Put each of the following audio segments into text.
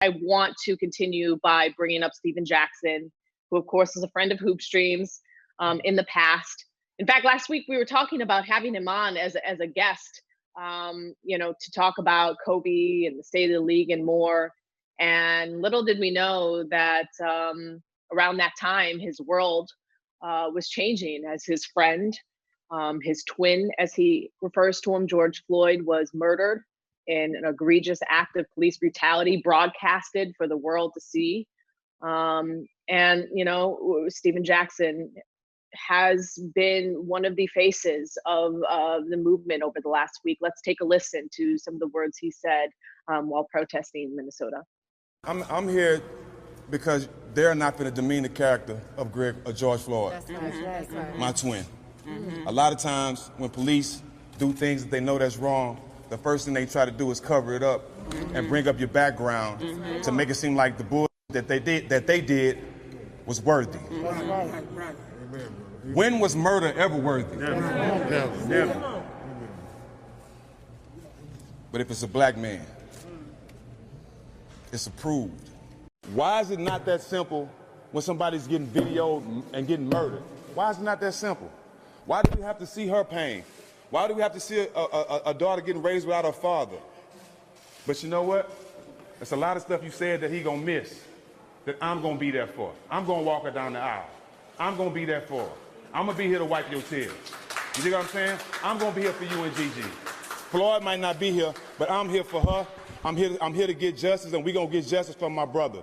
I want to continue by bringing up Steven Jackson, who, of course, is a friend of Hoop Streams in the past. In fact, last week we were talking about having him on as a guest, to talk about Kobe and the state of the league and more. And little did we know that around that time, his world was changing as his friend, his twin, as he refers to him, George Floyd, was murdered in an egregious act of police brutality, broadcasted for the world to see. Steven Jackson has been one of the faces of the movement over the last week. Let's take a listen to some of the words he said while protesting in Minnesota. I'm here because they're not going to demean the character of George Floyd, my twin. A lot of times when police do things that they know that's wrong, the first thing they try to do is cover it up and bring up your background to make it seem like the bull that they did was worthy. When was murder ever worthy? Never. But if it's a black man, it's approved. Why is it not that simple when somebody's getting videoed and getting murdered? Why is it not that simple? Why do we have to see her pain? Why do we have to see a daughter getting raised without her father? But you know what? There's a lot of stuff you said that he gonna miss, that I'm gonna be there for. I'm gonna walk her down the aisle. I'm gonna be there for her. I'm gonna be here to wipe your tears. You see what I'm saying? I'm gonna be here for you and Gigi. Floyd might not be here, but I'm here for her. I'm here to get justice, and we're gonna get justice from my brother.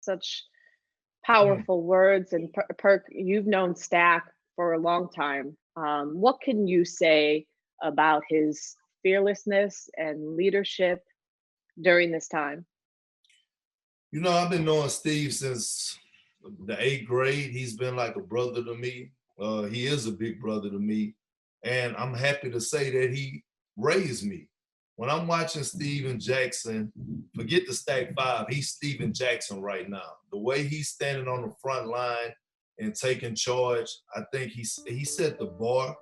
Such powerful words. And Perk, you've known Stack for a long time. What can you say about his fearlessness and leadership during this time? I've been knowing Steve since the 8th grade. He's been like a brother to me. He is a big brother to me. And I'm happy to say that he raised me. When I'm watching Steven Jackson, forget the Stack 5, he's Steven Jackson right now. The way he's standing on the front line and taking charge, I think he set the bar.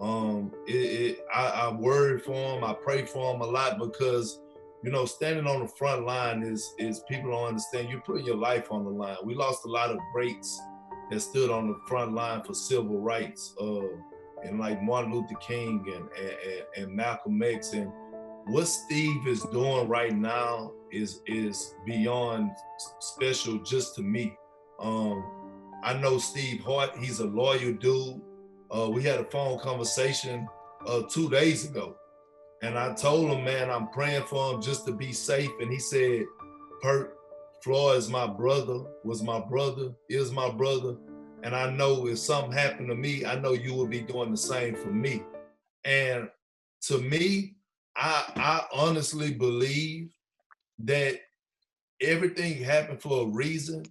I worried for him, I pray for him a lot because, standing on the front line is people don't understand, you're putting your life on the line. We lost a lot of greats that stood on the front line for civil rights, and like Martin Luther King and Malcolm X. And what Steve is doing right now is beyond special just to me. I know Steve Hart, he's a loyal dude. We had a phone conversation 2 days ago. And I told him, man, I'm praying for him just to be safe. And he said, Perk, Floyd is my brother, was my brother, is my brother. And I know if something happened to me, I know you will be doing the same for me. And to me, I honestly believe that everything happened for a reason.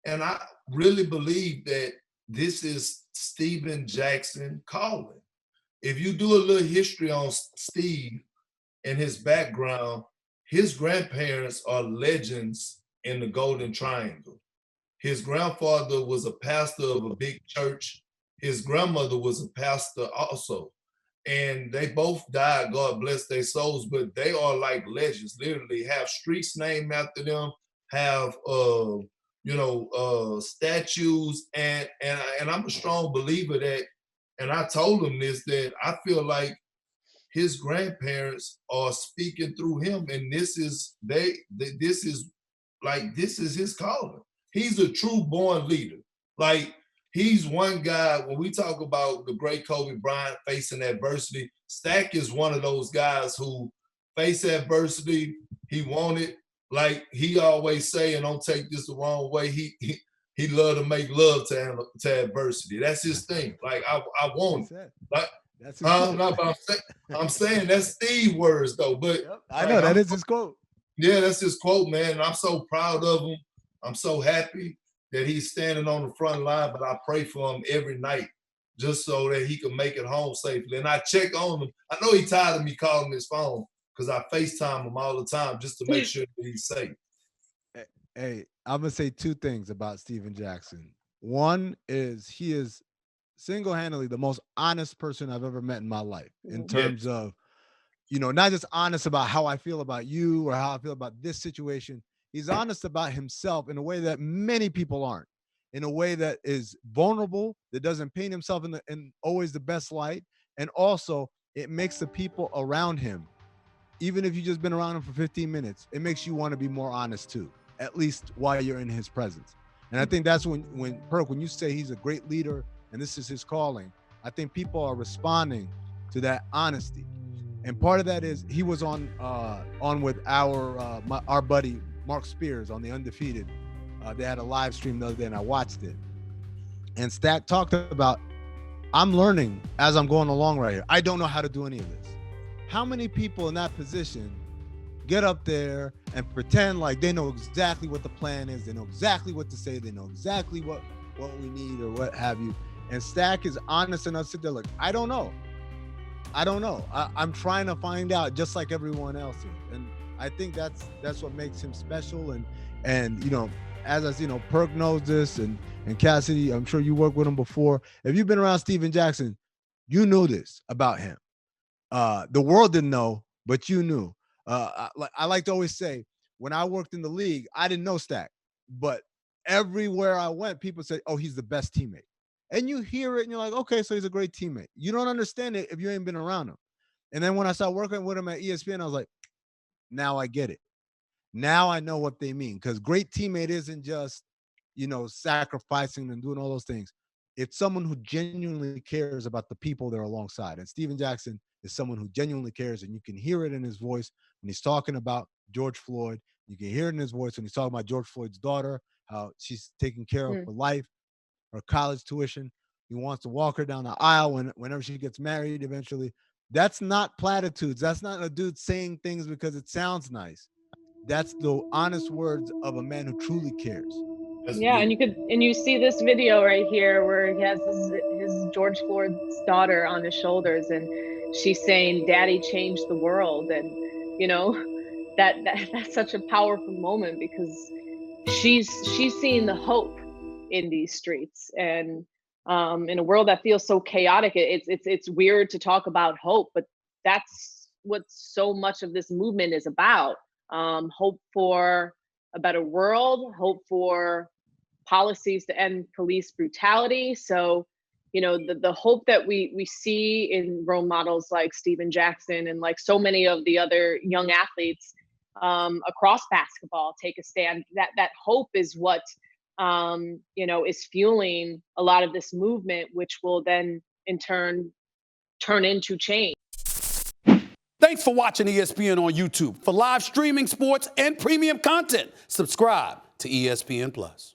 And I really believe that this is Steven Jackson calling. If you do a little history on Steve and his background, his grandparents are legends in the Golden Triangle. His grandfather was a pastor of a big church. His grandmother was a pastor also. And they both died, God bless their souls, but they are like legends, literally have streets named after them, have statues, and I'm a strong believer that, and I told him this, that I feel like his grandparents are speaking through him, and this is his calling. He's a true born leader. Like, he's one guy, when we talk about the great Kobe Bryant facing adversity, Stack is one of those guys who face adversity, he won it. Like he always say, and don't take this the wrong way, he love to make love to adversity. That's his thing. Like I want it. Like that's his I'm saying that's Steve words though. But yep, I know that is his quote. Yeah, that's his quote, man. And I'm so proud of him. I'm so happy that he's standing on the front line, but I pray for him every night just so that he can make it home safely. And I check on him. I know he's tired of me calling his phone because I FaceTime him all the time just to make sure that he's safe. Hey, I'm going to say two things about Steven Jackson. One is he is single-handedly the most honest person I've ever met in my life in terms of not just honest about how I feel about you or how I feel about this situation. He's honest about himself in a way that many people aren't, in a way that is vulnerable, that doesn't paint himself in always the best light. And also, it makes the people around him, even if you've just been around him for 15 minutes, it makes you want to be more honest too, at least while you're in his presence. And I think that's when you say he's a great leader and this is his calling, I think people are responding to that honesty. And part of that is he was on with our buddy Mark Spears on the Undefeated. They had a live stream the other day and I watched it. And Stack talked about, I'm learning as I'm going along right here. I don't know how to do any of this. How many people in that position get up there and pretend like they know exactly what the plan is, they know exactly what to say, they know exactly what we need or what have you. And Stack is honest enough to sit there like, I don't know. I'm trying to find out just like everyone else is. And I think that's what makes him special. And as I see, Perk knows this, and Cassidy, I'm sure you worked with him before. If you've been around Steven Jackson, you knew this about him. The world didn't know, but you knew. I like to always say, when I worked in the league, I didn't know Stack, but everywhere I went, people said, oh, he's the best teammate. And you hear it and you're like, okay, so he's a great teammate. You don't understand it if you ain't been around him. And then when I started working with him at ESPN, I was like, now I get it. Now I know what they mean. Because great teammate isn't just, sacrificing and doing all those things. It's someone who genuinely cares about the people they're alongside. And Steven Jackson is someone who genuinely cares, and you can hear it in his voice when he's talking about George Floyd. You can hear it in his voice when he's talking about George Floyd's daughter, how she's taking care of her life, her college tuition. He wants to walk her down the aisle whenever she gets married eventually. That's not platitudes. That's not a dude saying things because it sounds nice. That's the honest words of a man who truly cares. Yeah, and you see this video right here where he has his George Floyd's daughter on his shoulders, and she's saying, "Daddy changed the world," and that's such a powerful moment because she's seeing the hope in these streets, and in a world that feels so chaotic, it's weird to talk about hope, but that's what so much of this movement is about. Hope for a better world, hope for policies to end police brutality. So, the hope that we see in role models like Steven Jackson and like so many of the other young athletes across basketball take a stand. That hope is what is fueling a lot of this movement, which will then in turn turn into change. Thanks for watching ESPN on YouTube. For live streaming, sports, and premium content, subscribe to ESPN+.